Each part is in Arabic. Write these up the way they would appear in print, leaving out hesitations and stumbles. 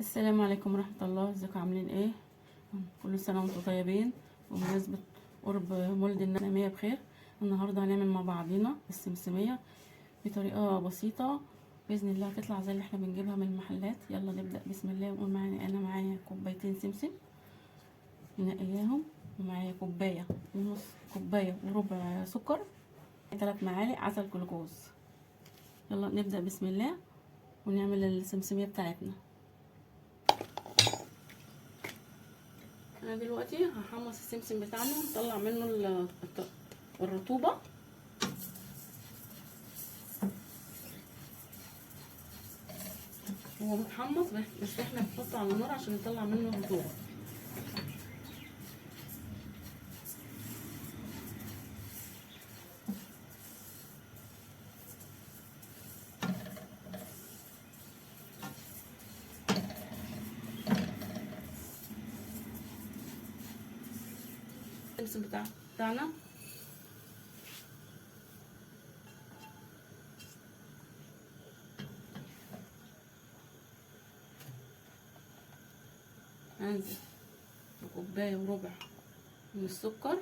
السلام عليكم ورحمة الله. ازيكم عاملين ايه؟ كل سنة وانتم طيبين وبمناسبة قرب مولد النبي بخير. النهاردة هنعمل مع بعضينا السمسمية بطريقة بسيطة بإذن الله هتطلع زي اللي احنا بنجيبها من المحلات. يلا نبدأ بسم الله ونقول انا معايا كوبايتين سمسم نقياهم، ومعايا كوباية ونص، كوباية وربع سكر، 3 معالق عسل جلوكوز. يلا نبدأ بسم الله ونعمل السمسمية بتاعتنا. انا دلوقتي هحمص السمسم بتاعنا ونطلع منه الرطوبه. هو متحمص بس احنا بنحطه على النار عشان نطلع منه الرطوبه. السمسم بتاعنا هنزل بكوبايه وربع من السكر،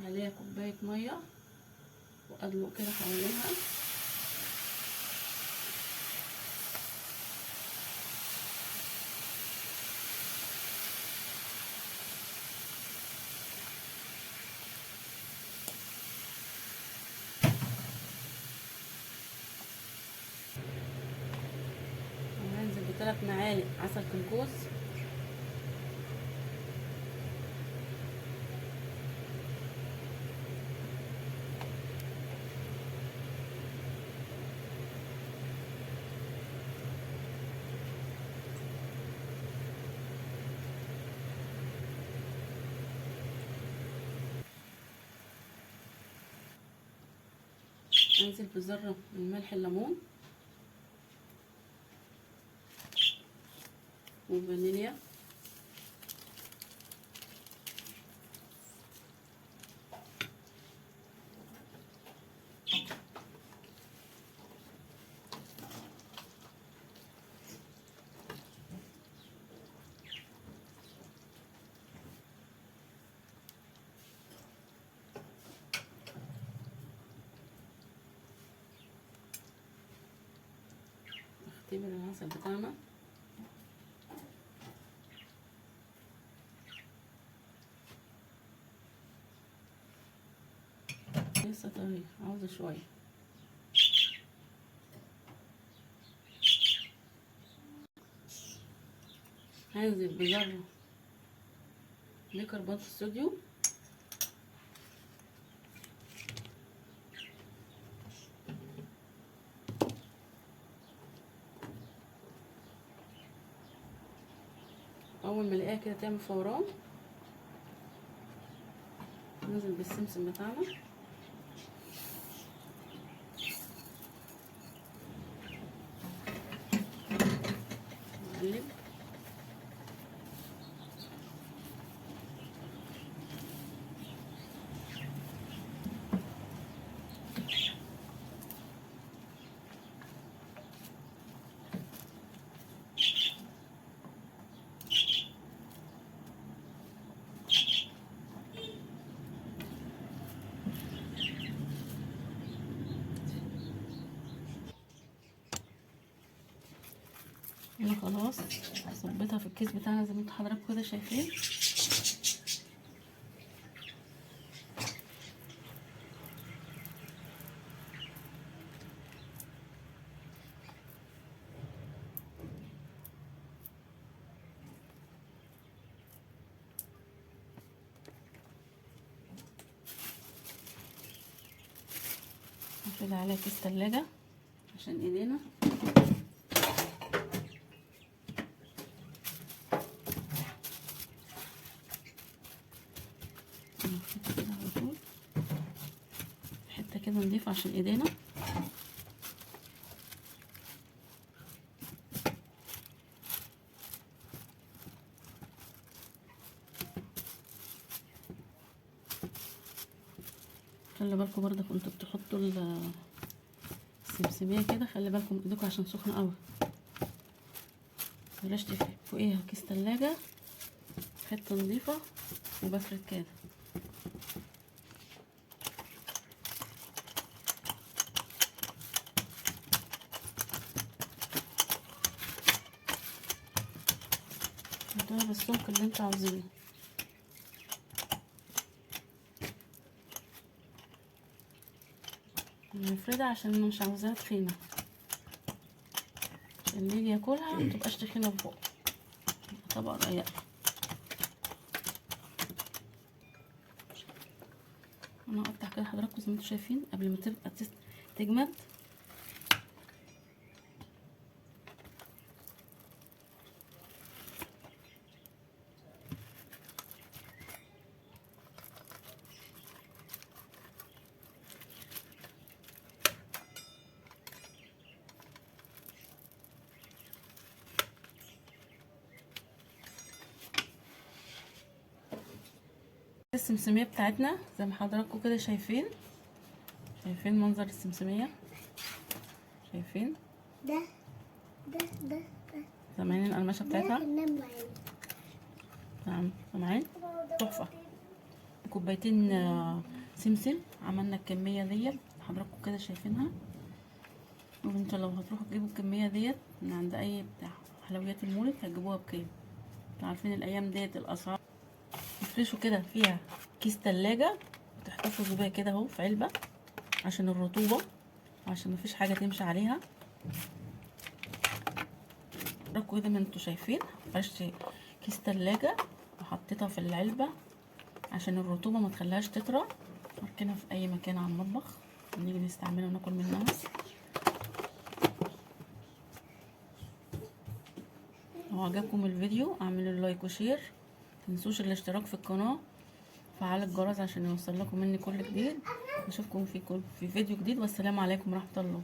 عليها كوبايه ميه وادلق كده حواليها. وهنزل ب3 معالق عسل جلوكوز، انزل بذره من ملح الليمون وفانيليا، اختبر العسل بتاعنا. لسه طري، عاوزه شويه. هنزل بذره بيكربونات الصوديوم، اول ما الاقيها كده تعمل فوران ننزل بالسمسم بتاعنا، نقلب. هنا خلاص صبيتها في الكيس بتاعنا زي ما انتوا حضراتكم كده شايفين. هنقفل عليها كيس تلاجة عشان ايدينا. كده على طول حته كده نضيف عشان ايدينا. خلي بالكم برضه كنتوا بتحطوا السمسميه كده. خلي بالكم ايدكم عشان سخنه قوي. بلاش فوقيها كيس تلاجة، حته نظيفه، وبفرد كده. حطوها بالسمك اللي انتوا عاوزينه. نفردها عشان انا مش عاوزاها تخينه، عشان اللي يجي ياكلها متبقاش تخينه فوق، طبقه ضيقه. انا هقطع كده حضراتكم زي ما انتوا شايفين قبل ما تبقى تجمد. السمسميه بتاعتنا زي ما حضراتكم كده شايفين منظر السمسميه. شايفين ده سامعين القرمشه بتاعتها؟ نعم سامعين. تحفه. كوبايتين سمسم. عملنا الكميه ديت حضراتكم كده شايفينها. وانتوا لو هتروحوا تجيبوا الكميه ديت من عند اي بتاع حلويات المولد هتجيبوها بكام؟ انتوا عارفين الايام ديت الاسعار. تفرشوا كده فيها كيس تلاجة وتحتفظوا بيها كده اهو في علبة عشان الرطوبة، عشان مفيش حاجة تمشي عليها. ركوا كده ما انتوا شايفين. فرشت كيس تلاجة وحطيتها في العلبة عشان الرطوبة ما تخليهاش تطرى. اركنها في اي مكان على المطبخ نيجي نستعملها وناكل منها. لو عجبكم الفيديو اعملوا لايك وشير، متنسوش الاشتراك في القناة، فعل الجرس عشان يوصل لكم مني كل جديد. نشوفكم في فيديو جديد، والسلام عليكم ورحمة الله.